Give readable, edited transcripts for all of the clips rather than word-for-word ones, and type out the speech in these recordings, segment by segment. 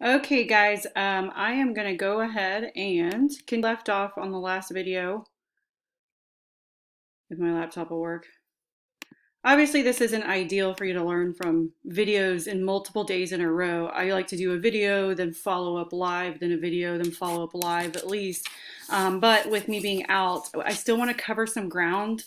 Okay, guys, I am going to go ahead and left off on the last video if my laptop will work. Obviously, this isn't ideal for you to learn from videos in multiple days in a row. I like to do a video, then follow up live, then a video, then follow up live at least. But with me being out, I still want to cover some ground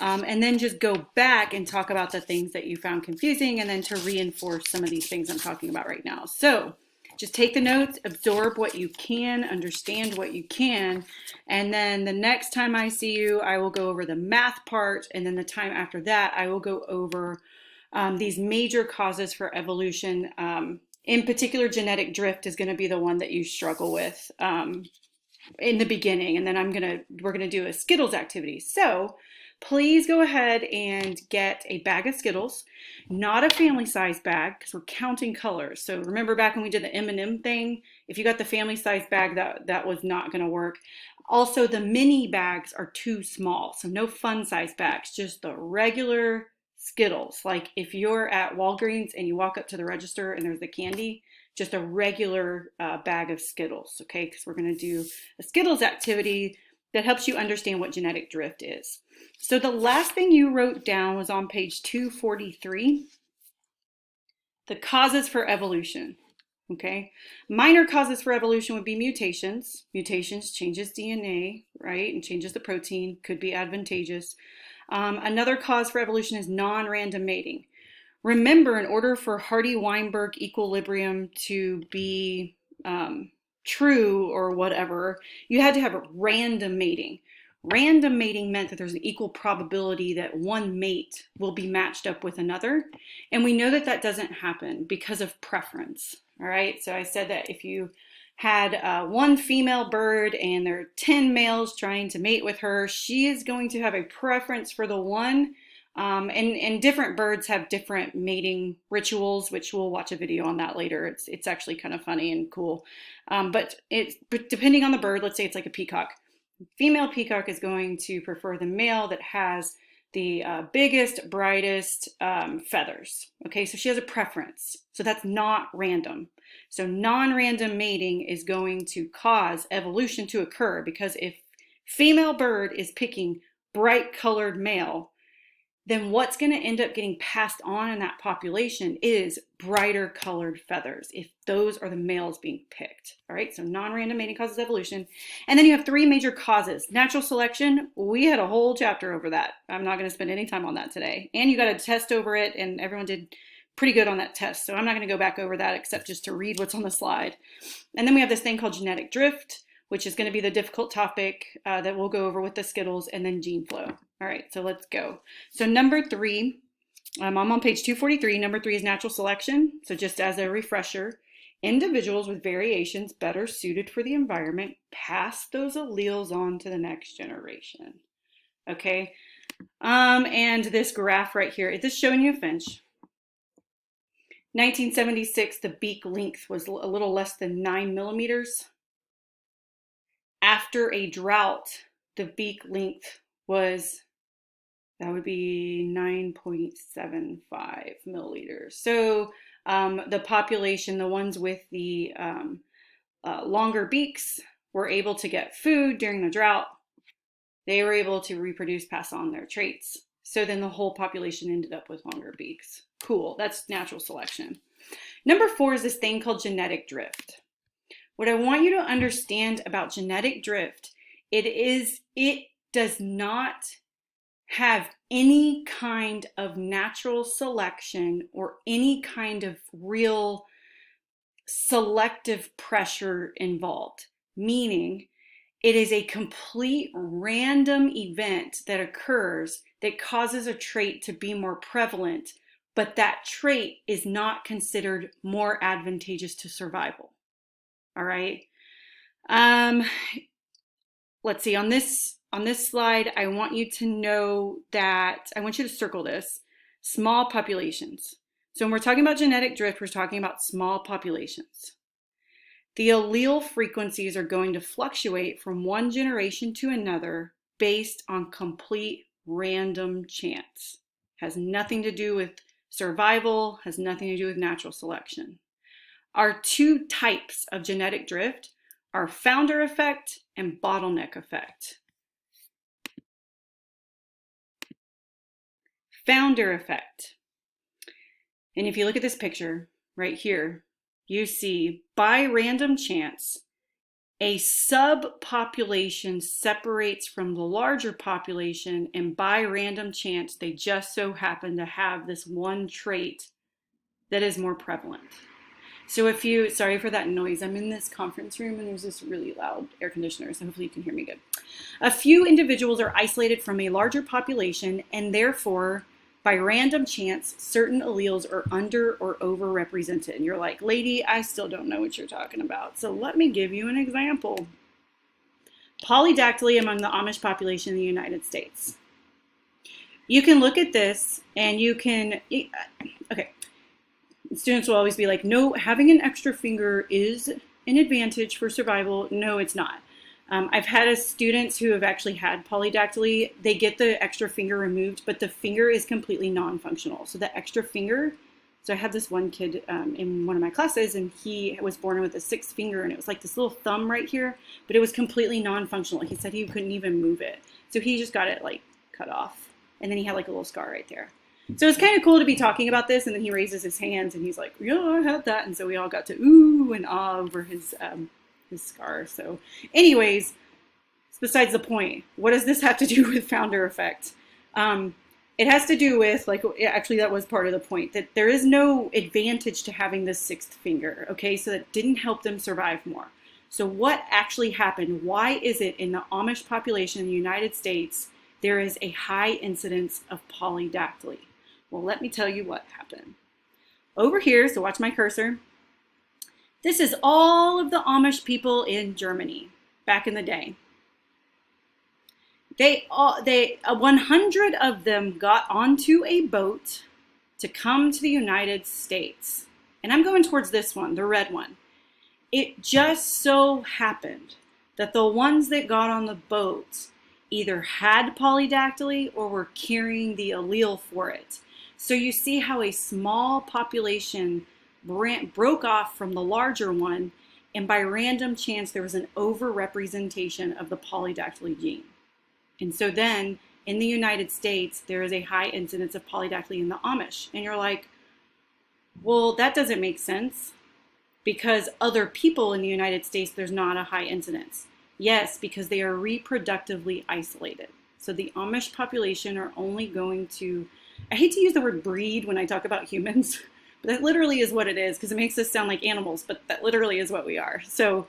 and then just go back and talk about the things that you found confusing and then to reinforce some of these things I'm talking about right now. So just take the notes, absorb what you can, understand what you can, and then the next time I see you, I will go over the math part, and then the time after that, I will go over these major causes for evolution. In particular, genetic drift is going to be the one that you struggle with in the beginning, and then we're gonna do a Skittles activity. So please go ahead and get a bag of Skittles, not a family size bag because we're counting colors. So remember back when we did the M&M thing, if you got the family size bag, that was not going to work. Also, the mini bags are too small, so no fun size bags, just the regular Skittles. Like if you're at Walgreens and you walk up to the register and there's the candy, just a regular bag of Skittles, okay? Because we're going to do a Skittles activity that helps you understand what genetic drift is. So the last thing you wrote down was on page 243, the causes for evolution, okay? Minor causes for evolution would be mutations. Mutations changes DNA, right? And changes the protein, could be advantageous. Another cause for evolution is non-random mating. Remember, in order for Hardy-Weinberg equilibrium to be true or whatever, you had to have a random mating. Random mating meant that there's an equal probability that one mate will be matched up with another. And we know that that doesn't happen because of preference. All right. So I said that if you had one female bird and there are 10 males trying to mate with her, she is going to have a preference for the one. And different birds have different mating rituals, which we'll watch a video on that later. It's actually kind of funny and cool. But depending on the bird, let's say it's like a peacock. Female peacock is going to prefer the male that has the biggest, brightest feathers. Okay, so she has a preference. So that's not random. So non-random mating is going to cause evolution to occur because if female bird is picking bright colored male, then what's going to end up getting passed on in that population is brighter colored feathers if those are the males being picked. All right, so non-random mating causes evolution. And then you have three major causes. Natural selection, we had a whole chapter over that. I'm not going to spend any time on that today. And you got a test over it, and everyone did pretty good on that test. So I'm not going to go back over that except just to read what's on the slide. And then we have this thing called genetic drift, which is going to be the difficult topic that we'll go over with the Skittles, and then gene flow. All right, so let's go. So number three, I'm on page 243. Number three is natural selection. So just as a refresher, individuals with variations better suited for the environment pass those alleles on to the next generation. Okay, and this graph right here, is this showing you a finch? 1976, the beak length was a little less than 9 millimeters. After a drought, the beak length was, that would be 9.75 milliliters. So the population, the ones with the longer beaks, were able to get food during the drought. They were able to reproduce, pass on their traits. So then the whole population ended up with longer beaks. Cool, that's natural selection. Number four is this thing called genetic drift. What I want you to understand about genetic drift, it does not have any kind of natural selection or any kind of real selective pressure involved, meaning it is a complete random event that occurs that causes a trait to be more prevalent, but that trait is not considered more advantageous to survival. All right. Let's see, on this slide, I want you to know that, I want you to circle this, small populations. So when we're talking about genetic drift, we're talking about small populations. The allele frequencies are going to fluctuate from one generation to another based on complete random chance. Has nothing to do with survival, has nothing to do with natural selection. Our two types of genetic drift are founder effect and bottleneck effect. Founder effect. And if you look at this picture right here, you see by random chance, a subpopulation separates from the larger population, and by random chance, they just so happen to have this one trait that is more prevalent. So if you, sorry for that noise, I'm in this conference room and there's this really loud air conditioner, so hopefully you can hear me good. A few individuals are isolated from a larger population, and therefore, by random chance, certain alleles are under or overrepresented. And you're like, lady, I still don't know what you're talking about. So let me give you an example. Polydactyly among the Amish population in the United States. You can look at this and you can, okay, students will always be like, no, having an extra finger is an advantage for survival. No, it's not. I've had students who have actually had polydactyly. They get the extra finger removed, but the finger is completely non-functional. So the extra finger, so I had this one kid in one of my classes, and he was born with a sixth finger, and it was like this little thumb right here, but it was completely non-functional. He said he couldn't even move it. So he just got it like cut off, and then he had like a little scar right there. So it's kind of cool to be talking about this, and then he raises his hands, and he's like, yeah, I had that. And so we all got to ooh and ah over his scar. So anyways, besides the point, what does this have to do with founder effect? It has to do with, like, actually that was part of the point, that there is no advantage to having this sixth finger, okay? So that didn't help them survive more. So what actually happened? Why is it in the Amish population in the United States, there is a high incidence of polydactyly? Well, let me tell you what happened. Over here, so watch my cursor, this is all of the Amish people in Germany back in the day. 100 of them got onto a boat to come to the United States. And I'm going towards this one, the red one. It just so happened that the ones that got on the boat either had polydactyly or were carrying the allele for it. So you see how a small population broke off from the larger one, and by random chance there was an overrepresentation of the polydactyly gene. And so then in the United States there is a high incidence of polydactyly in the Amish. And you're like, well, that doesn't make sense, because other people in the United States there's not a high incidence. Yes, because they are reproductively isolated. So the Amish population are only going to, I hate to use the word breed when I talk about humans, but that literally is what it is, because it makes us sound like animals, but that literally is what we are. So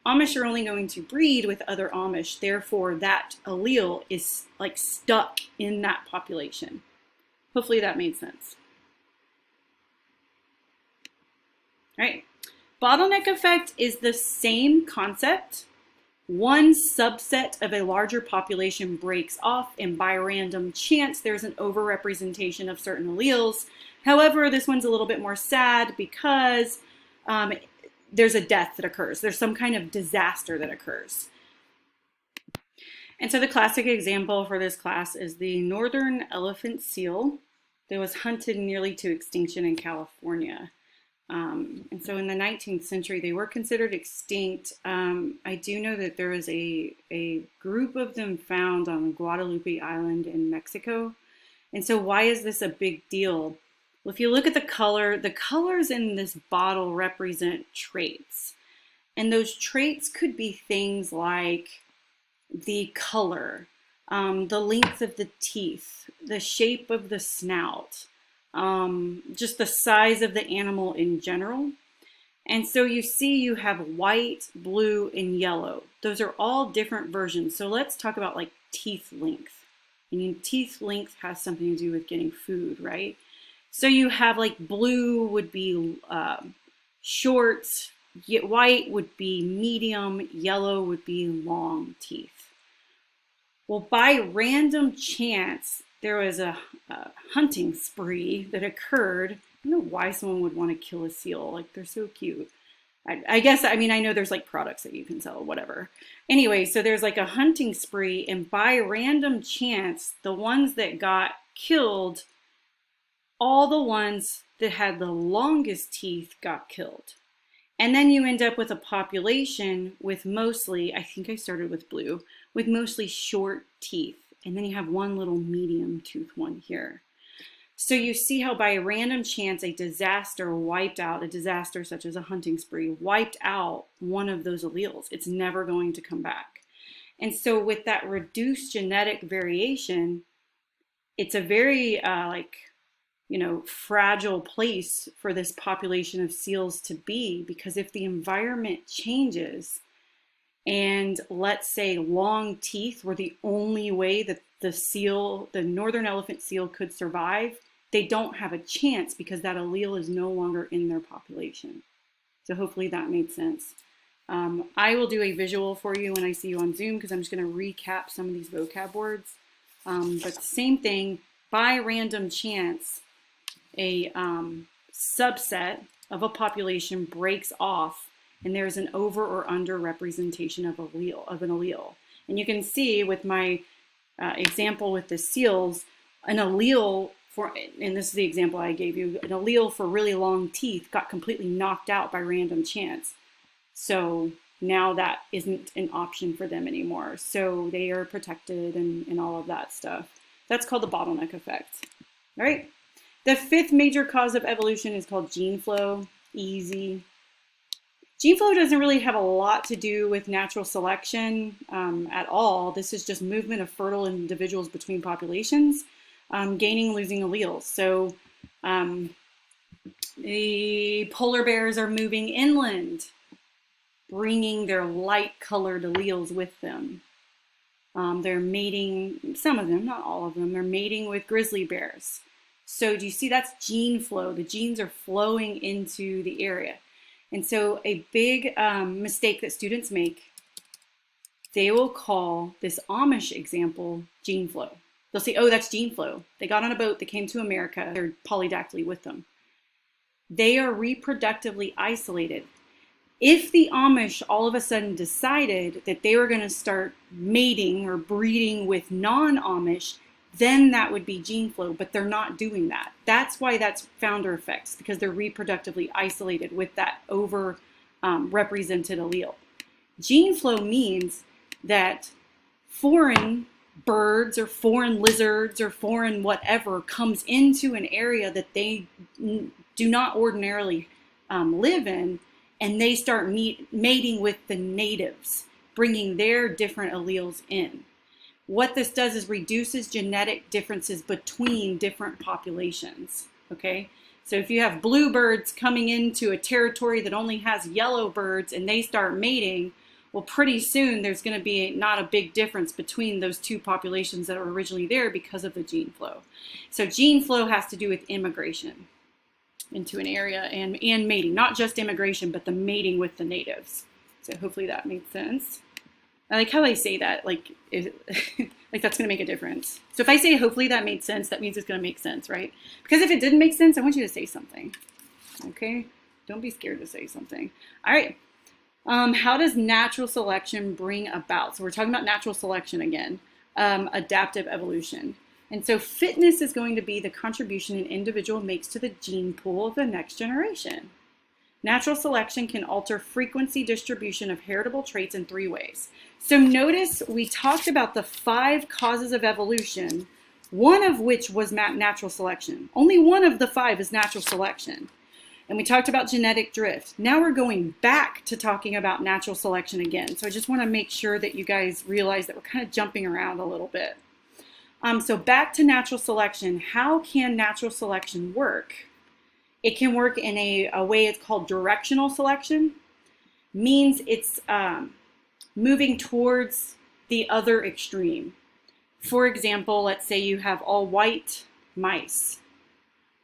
Amish are only going to breed with other Amish, therefore that allele is like stuck in that population. Hopefully that made sense. All right, bottleneck effect is the same concept. One subset of a larger population breaks off, and by random chance there's an overrepresentation of certain alleles. However, this one's a little bit more sad because there's a death that occurs. There's some kind of disaster that occurs. And so the classic example for this class is the northern elephant seal that was hunted nearly to extinction in California. And so in the 19th century, they were considered extinct. I do know that there is a group of them found on Guadalupe Island in Mexico. And so why is this a big deal? Well, if you look at the colors in this bottle represent traits. And those traits could be things like the color, the length of the teeth, the shape of the snout, just the size of the animal in general. And so you see you have white, blue, and yellow. Those are all different versions. So let's talk about like teeth length. I mean, teeth length has something to do with getting food, right? So you have like blue would be short, white would be medium, yellow would be long teeth. Well, by random chance, there was a hunting spree that occurred. I don't know why someone would want to kill a seal. Like, they're so cute. I guess, I mean, I know there's like products that you can sell, whatever. Anyway, so there's like a hunting spree, and by random chance, the ones that got killed, all the ones that had the longest teeth got killed. And then you end up with a population with mostly, I think I started with blue, with mostly short teeth. And then you have one little medium tooth one here. So you see how by a random chance a disaster wiped out, a disaster such as a hunting spree, wiped out one of those alleles. It's never going to come back. And so with that reduced genetic variation, it's a very fragile place for this population of seals to be, because if the environment changes and let's say long teeth were the only way that the northern elephant seal could survive, they don't have a chance because that allele is no longer in their population. So hopefully that made sense. I will do a visual for you when I see you on Zoom, because I'm just going to recap some of these vocab words. But same thing, by random chance, a subset of a population breaks off and there's an over or under representation of an allele. And you can see with my example with the seals, an allele for, and this is the example I gave you, an allele for really long teeth got completely knocked out by random chance. So now that isn't an option for them anymore. So they are protected and all of that stuff. That's called the bottleneck effect. All right. The fifth major cause of evolution is called gene flow. Easy. Gene flow doesn't really have a lot to do with natural selection at all. This is just movement of fertile individuals between populations, gaining and losing alleles. So the polar bears are moving inland, bringing their light-colored alleles with them. They're mating, some of them, not all of them, they're mating with grizzly bears. So do you see that's gene flow? The genes are flowing into the area. And so a big mistake that students make, they will call this Amish example gene flow. They'll say, oh, that's gene flow. They got on a boat, they came to America, they're polydactyly with them. They are reproductively isolated. If the Amish all of a sudden decided that they were going to start mating or breeding with non-Amish, then that would be gene flow, but they're not doing that. That's why that's founder effects, because they're reproductively isolated with that over represented allele. Gene flow means that foreign birds or foreign lizards or foreign whatever comes into an area that they do not ordinarily live in, and they start mating with the natives, bringing their different alleles in. What this does is reduces genetic differences between different populations, okay? So if you have bluebirds coming into a territory that only has yellow birds and they start mating, well, pretty soon there's going to be not a big difference between those two populations that are originally there because of the gene flow. So gene flow has to do with immigration into an area and mating, not just immigration, but the mating with the natives. So hopefully that made sense. I like how I say that, like that's going to make a difference. So if I say hopefully that made sense, that means it's going to make sense, right? Because if it didn't make sense, I want you to say something, okay? Don't be scared to say something. All right. How does natural selection bring about? So we're talking about natural selection again, adaptive evolution. And so fitness is going to be the contribution an individual makes to the gene pool of the next generation. Natural selection can alter frequency distribution of heritable traits in 3 ways. So notice we talked about the 5 causes of evolution, one of which was natural selection. Only one of the 5 is natural selection. And we talked about genetic drift. Now we're going back to talking about natural selection again. So I just want to make sure that you guys realize that we're kind of jumping around a little bit. So back to natural selection. How can natural selection work? It can work in a way it's called directional selection. Means it's moving towards the other extreme. For example, let's say you have all white mice.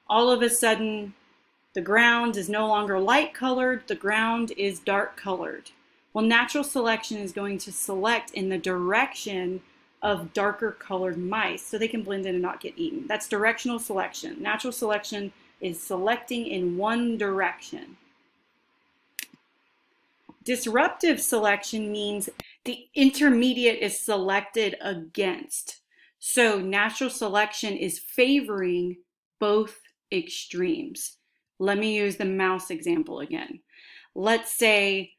All of a sudden, the ground is no longer light colored, the ground is dark colored. Well, natural selection is going to select in the direction of darker colored mice so they can blend in and not get eaten. That's directional selection. Natural selection is selecting in one direction. Disruptive selection means the intermediate is selected against. So natural selection is favoring both extremes. Let me use the mouse example again. Let's say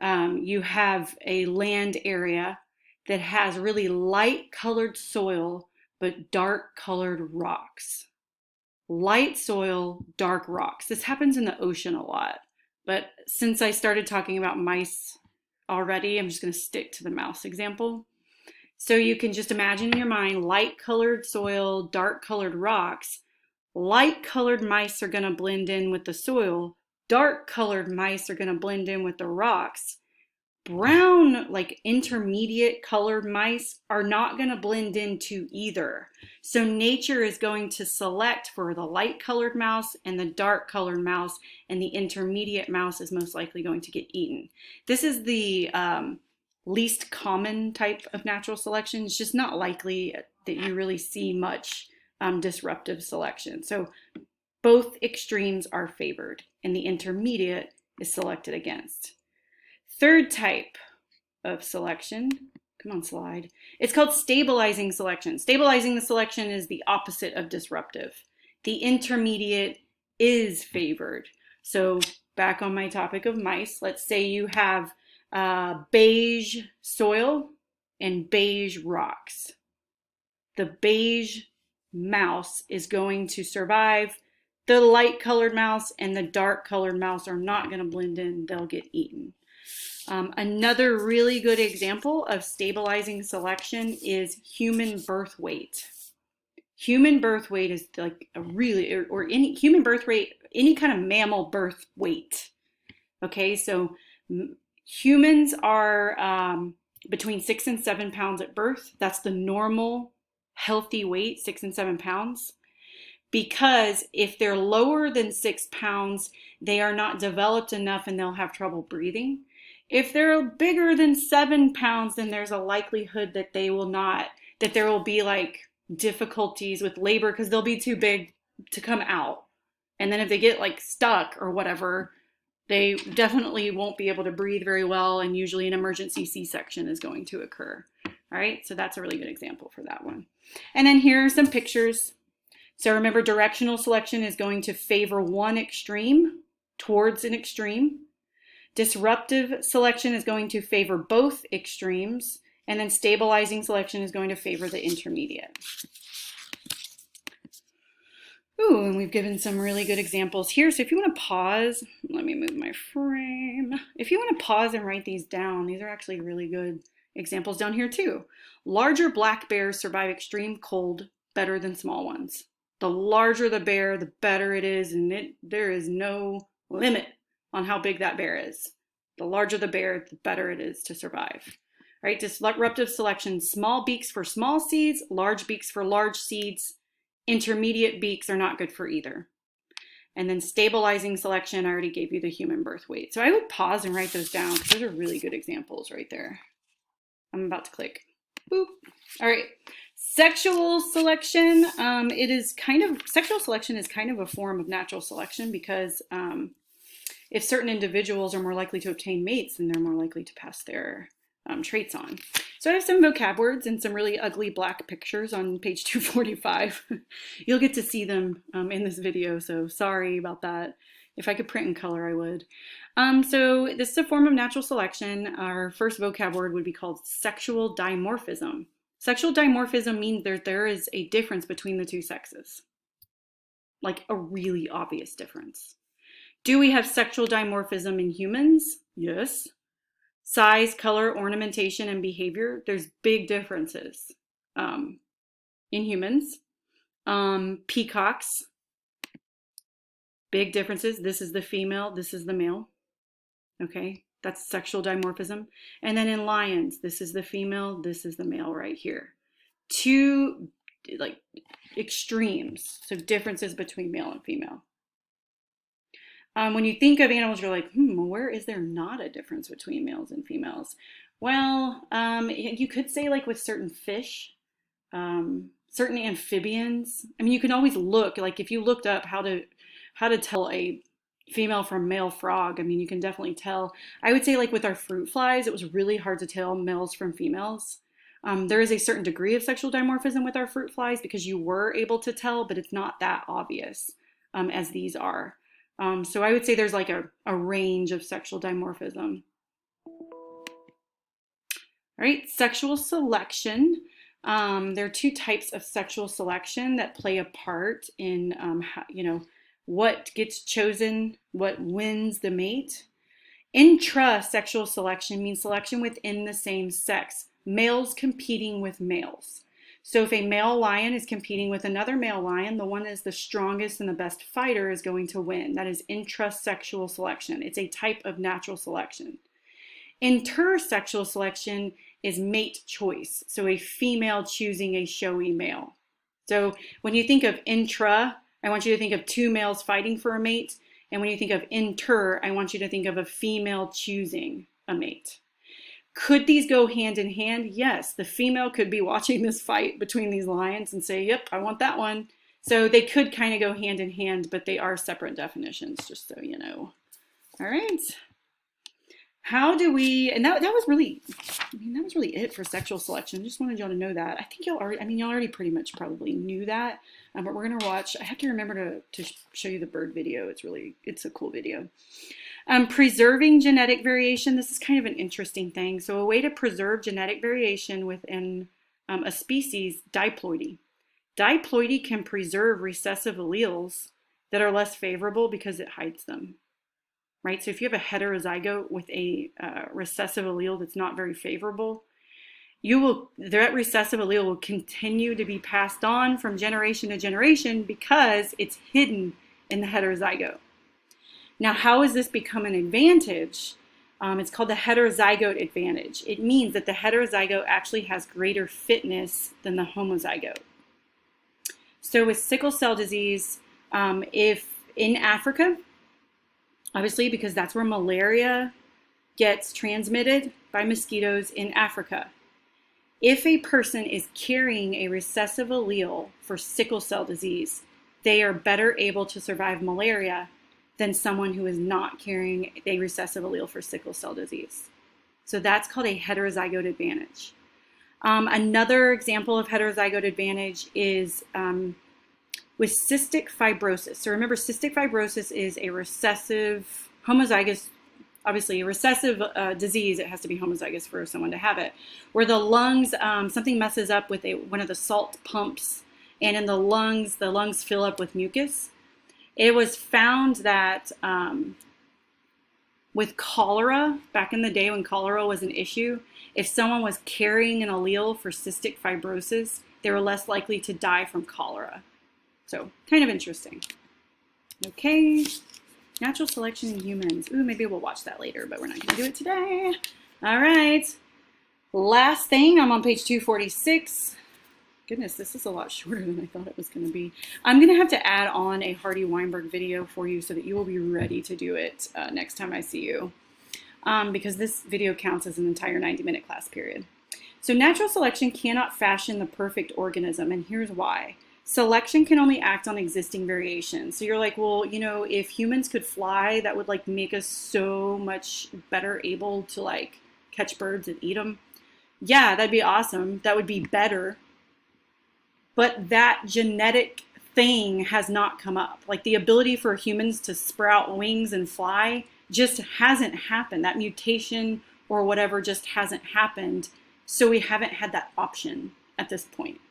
you have a land area that has really light colored soil but dark colored rocks. Light soil, dark rocks. This happens in the ocean a lot. But since I started talking about mice already, I'm just going to stick to the mouse example. So you can just imagine in your mind light colored soil, dark colored rocks. Light colored mice are going to blend in with the soil. Dark colored mice are going to blend in with the rocks. Brown, like intermediate colored mice are not going to blend into either. So nature is going to select for the light colored mouse and the dark colored mouse, and the intermediate mouse is most likely going to get eaten. This is the least common type of natural selection. It's just not likely that you really see much disruptive selection. So both extremes are favored and the intermediate is selected against. Third type of selection, come on slide, it's called stabilizing selection. Stabilizing the selection is the opposite of disruptive. The intermediate is favored. So back on my topic of mice, let's say you have beige soil and beige rocks. The beige mouse is going to survive. The light colored mouse and the dark colored mouse are not going to blend in. They'll get eaten. Another really good example of stabilizing selection is human birth weight. Human birth weight is like a really, or any human birth rate, any kind of mammal birth weight. Okay, so humans are between 6 and 7 pounds at birth. That's the normal healthy weight, 6 and 7 pounds. Because if they're lower than 6 pounds, they are not developed enough and they'll have trouble breathing. If they're bigger than 7 pounds, then there's a likelihood that they will not, that there will be like difficulties with labor because they'll be too big to come out. And then if they get like stuck or whatever, they definitely won't be able to breathe very well, and usually an emergency C-section is going to occur. All right, so that's a really good example for that one. And then here are some pictures. So remember, directional selection is going to favor one extreme towards an extreme. Disruptive selection is going to favor both extremes, and then stabilizing selection is going to favor the intermediate. Ooh, and we've given some really good examples here. So if you want to pause, let me move my frame. If you want to pause and write these down, these are actually really good examples down here too. Larger black bears survive extreme cold better than small ones. The larger the bear, the better it is, and there is no limit on how big that bear is. The larger the bear, the better it is to survive. All right, disruptive selection, small beaks for small seeds, large beaks for large seeds. Intermediate beaks are not good for either. And then stabilizing selection, I already gave you the human birth weight. So I would pause and write those down because those are really good examples right there. I'm about to click. Boop. All right. Sexual selection, sexual selection is kind of a form of natural selection because if certain individuals are more likely to obtain mates, then they're more likely to pass their traits on. So I have some vocab words and some really ugly black pictures on page 245. You'll get to see them in this video, so sorry about that. If I could print in color, I would. So this is a form of natural selection. Our first vocab word would be called sexual dimorphism. Sexual dimorphism means there is a difference between the two sexes, like a really obvious difference. Do we have sexual dimorphism in humans? Yes. Size, color, ornamentation, and behavior, there's big differences in humans. Peacocks, big differences. This is the female, this is the male. Okay, that's sexual dimorphism. And then in lions, this is the female, this is the male right here. Two like extremes, so differences between male and female. When you think of animals, you're like, where is there not a difference between males and females? Well, you could say like with certain fish, certain amphibians. I mean, you can always look, like if you looked up how to tell a female from male frog, I mean, you can definitely tell. I would say like with our fruit flies, it was really hard to tell males from females. There is a certain degree of sexual dimorphism with our fruit flies because you were able to tell, but it's not that obvious as these are. So I would say there's like a range of sexual dimorphism. All right, sexual selection. There are two types of sexual selection that play a part in, what gets chosen, what wins the mate. Intra-sexual selection means selection within the same sex, males competing with males. So if a male lion is competing with another male lion, the one that is the strongest and the best fighter is going to win. That is intrasexual selection. It's a type of natural selection. Intersexual selection is mate choice, so a female choosing a showy male. So when you think of intra, I want you to think of two males fighting for a mate. And when you think of inter, I want you to think of a female choosing a mate. Could these go hand in hand? Yes, the female could be watching this fight between these lions and say, yep, I want that one. So they could kind of go hand in hand, but they are separate definitions, just so you know. All right. How do we, and that was really, that was really it for sexual selection. Just wanted y'all to know that. I think y'all already pretty much probably knew that, but we're gonna watch, I have to remember to show you the bird video. It's a cool video. Preserving genetic variation, this is kind of an interesting thing. So a way to preserve genetic variation within a species, diploidy. Diploidy can preserve recessive alleles that are less favorable because it hides them. Right? So if you have a heterozygote with a recessive allele that's not very favorable, that recessive allele will continue to be passed on from generation to generation because it's hidden in the heterozygote. Now, how has this become an advantage? It's called the heterozygote advantage. It means that the heterozygote actually has greater fitness than the homozygote. So with sickle cell disease, if in Africa, obviously, because that's where malaria gets transmitted by mosquitoes in Africa. If a person is carrying a recessive allele for sickle cell disease, they are better able to survive malaria than someone who is not carrying a recessive allele for sickle cell disease. So that's called a heterozygote advantage. Another example of heterozygote advantage is with cystic fibrosis. So remember, cystic fibrosis is a recessive, homozygous, obviously a recessive disease. It has to be homozygous for someone to have it, where the lungs, something messes up with one of the salt pumps, and in the lungs fill up with mucus. It was found that with cholera, back in the day when cholera was an issue, if someone was carrying an allele for cystic fibrosis, they were less likely to die from cholera. So kind of interesting. Okay, natural selection in humans. Ooh, maybe we'll watch that later, but we're not gonna do it today. All right, last thing, I'm on page 246. Goodness, this is a lot shorter than I thought it was gonna be. I'm gonna have to add on a Hardy Weinberg video for you so that you will be ready to do it next time I see you, because this video counts as an entire 90-minute class period. So natural selection cannot fashion the perfect organism, and here's why. Selection can only act on existing variations. So you're like, well, if humans could fly, that would make us so much better able to catch birds and eat them. Yeah, that'd be awesome. That would be better. But that genetic thing has not come up. The ability for humans to sprout wings and fly just hasn't happened. That mutation or whatever just hasn't happened. So we haven't had that option at this point.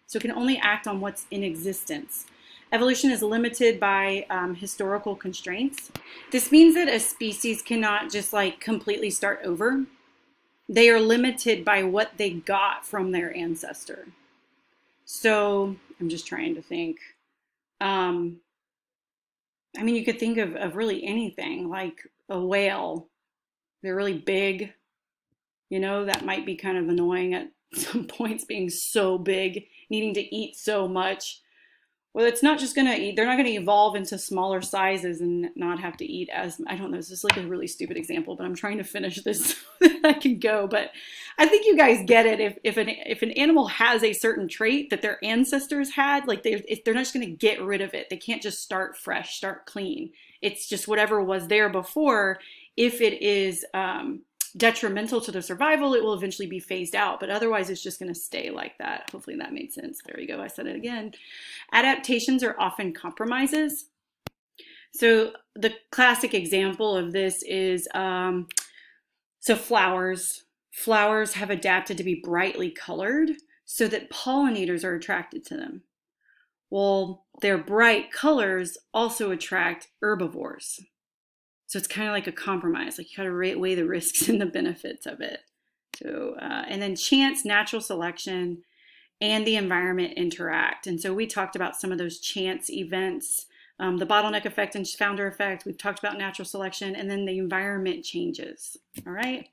So it can only act on what's in existence. Evolution is limited by historical constraints. This means that a species cannot just completely start over. They are limited by what they got from their ancestor. So I'm just trying to think. You could think of really anything, like a whale. They're really big. That might be kind of annoying at some points, being so big, needing to eat so much. Well, it's not just gonna eat, they're not gonna evolve into smaller sizes and not have to eat as, I don't know, this is a really stupid example, but I'm trying to finish this so that I can go. But I think you guys get it. If an animal has a certain trait that their ancestors had, they're not just gonna get rid of it. They can't just start fresh, start clean. It's just whatever was there before. If it is detrimental to the survival, it will eventually be phased out, but otherwise it's just going to stay like that. Hopefully that made sense. There we go. I said it again. Adaptations are often compromises. So the classic example of this is so flowers. Flowers have adapted to be brightly colored so that pollinators are attracted to them. Well, their bright colors also attract herbivores. So it's kind of like a compromise. Like you got to weigh the risks and the benefits of it. So, and then chance, natural selection, and the environment interact. And so we talked about some of those chance events, the bottleneck effect and founder effect. We've talked about natural selection, and then the environment changes. All right.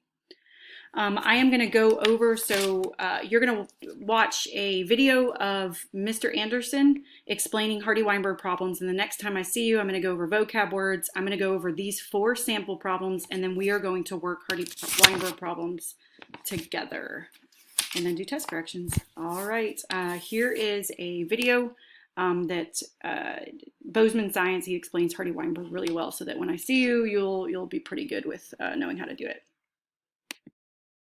I am going to go over, so you're going to watch a video of Mr. Anderson explaining Hardy-Weinberg problems, and the next time I see you, I'm going to go over vocab words. I'm going to go over these 4 sample problems, and then we are going to work Hardy-Weinberg problems together and then do test corrections. All right, here is a video that Bozeman Science, he explains Hardy-Weinberg really well, so that when I see you, you'll be pretty good with knowing how to do it.